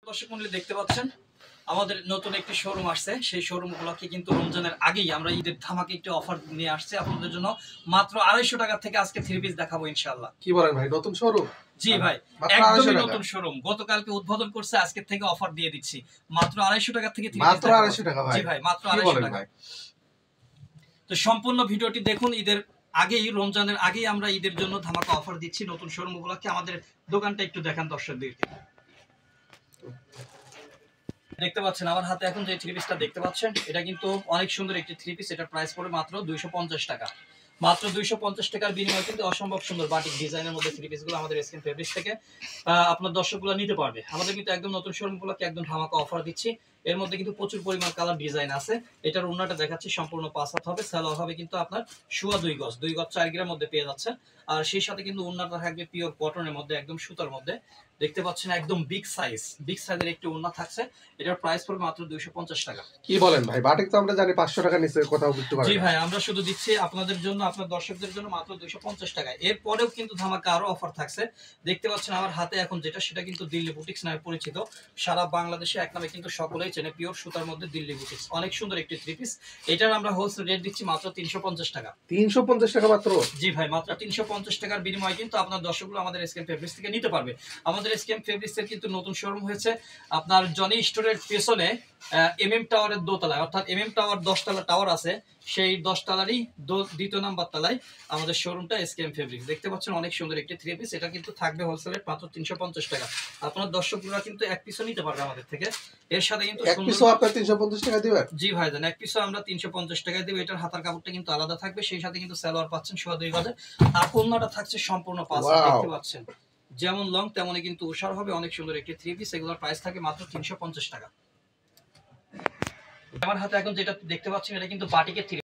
দর্শক মণ্ডলী দেখতে পাচ্ছেন আমাদের নতুন একটি শোরুম আসছে। সেই শোরুম গুলোকে কিন্তু রমজানের আগেই আমরা ঈদের ধামাকে একটি অফার নিয়ে আসছে আপনাদের জন্য। মাত্র 250 টাকা থেকে আজকে 3 পিস দেখাবো ইনশাআল্লাহ। কি বলেন ভাই, নতুন শোরুম? জি ভাই, একদমই নতুন শোরুম, গতকালকে উদ্বোধন করছে, আজকে থেকে অফার দিয়ে দিচ্ছি মাত্র 250 টাকা থেকে 3 পিস। মাত্র 250 টাকা ভাই? জি ভাই, মাত্র 250 টাকা। তো সম্পূর্ণ ভিডিওটি দেখুন। ঈদের আগেই, রমজানের আগেই আমরা ঈদের জন্য ধামাকা অফার দিচ্ছি নতুন শোরুম গুলোকে। আমাদের দোকানটা একটু দেখান দর্শকদেরকে। দেখতে পাচ্ছেন আমার হাতে এখন যে থ্রি পিসটা দেখতে পাচ্ছেন, এটা কিন্তু অনেক সুন্দর একটি থ্রি পিস। এটার প্রাইস পড়ে মাত্র 250 টাকা। মাত্র 250 টাকার বিনিময়ে কিন্তু অসম্ভব সুন্দর বাটিক ডিজাইনের মধ্যে থ্রি পিসগুলো আমাদের স্কিন ফেব্রিক্স থেকে আপনার দর্শকগুলো নিতে পারবে। আমাদের কিন্তু একদম নতুন শোরুমগুলোকে একদম ধামাকা অফার দিচ্ছি। এর মধ্যে কিন্তু প্রচুর পরিমাণ কালার ডিজাইন আছে। এটার ওন্নাটা দেখাচ্ছি, সম্পূর্ণ 5 হাত হবে, সালোয়ার হবে কিন্তু আপনার সোয়া 2 গজ 4 গিরার মধ্যে পেয়ে যাচ্ছে। আর সেই সাথে কিন্তু ওন্নাটা থাকবে পিওর কটনের মধ্যে, একদম সুতার মধ্যে। দেখতে পাচ্ছেন একদম বিগ সাইজের একটি ওন্না থাকছে। এটার প্রাইস পড়বে মাত্র 250 টাকা। কি বলেন ভাই, বাটিক তো আমরা জানি 500 টাকা নিচে কোথাও বিক্রি করে। জি ভাই, আমরা শুধু দিচ্ছি আপনাদের জন্য, আপনার দর্শকদের জন্য মাত্র 250 টাকায়। এরপরেও কিন্তু ধামাকা আরো অফার থাকছে। দেখতে পাচ্ছেন আমার হাতে এখন যেটা, সেটা কিন্তু দিল্লি বুটিক্স নামে পরিচিত। সারা বাংলাদেশে এক নামে কিন্তু সকলেই চেনে, পিওর সুতার মধ্যে দিল্লি বুটিক্স। অনেক সুন্দর একটি থ্রি পিস। এটার আমরা হোলসেল রেট দিচ্ছি মাত্র 350 টাকা। 350 টাকা মাত্র? জি ভাই, মাত্র 350 টাকার বিনিময়ে কিন্তু আপনার দর্শকগুলো আমাদের এসকেম ফেব্রিক্স থেকে নিতে পারবে। আমাদের এসকেম ফেব্রিক্স এর কিন্তু নতুন শোরুম হয়েছে আপনার জনি স্টোরের পেছনে এমএম টাওয়ারের দোতলায়, অর্থাৎ এমএম টাওয়ার 10 তলা টাওয়ার আছে, সেই 10 তলারই দ্বিতীয় নাম্বার তলায় আমাদের শোরুমটা এসকেম ফেব্রিক্স। দেখতে পাচ্ছেন অনেক সুন্দর একটি থ্রি পিস। এটা কিন্তু থাকবে হোলসেলে মাত্র 350 টাকা। আপনার দর্শকগুলো কিন্তু এক পিসও নিতে পারবে আমাদের থেকে। এর সাথে কিন্তু এক পিসও আপনারা 350 টাকা দিবেন? জি ভাই জান, এক পিসও আমরা 350 টাকায় দেব। এটার হাতার কাপড়টা কিন্তু আলাদা থাকবে, সেই সাথে কিন্তু সালোয়ার পাচ্ছেন সোয়া 2 গজে। আর ওন্নাটা থাকছে সম্পূর্ণ 5 হাত। দেখতে পাচ্ছেন যেমন লং তেমনই কিন্তু উষার হবে। অনেক সুন্দর একটি থ্রি পিস। এগুলোর প্রাইস থাকে মাত্র 350 টাকা। আমার হাতে এখন যেটা দেখতে পাচ্ছেন, এটা কিন্তু বাটিকের থ্রি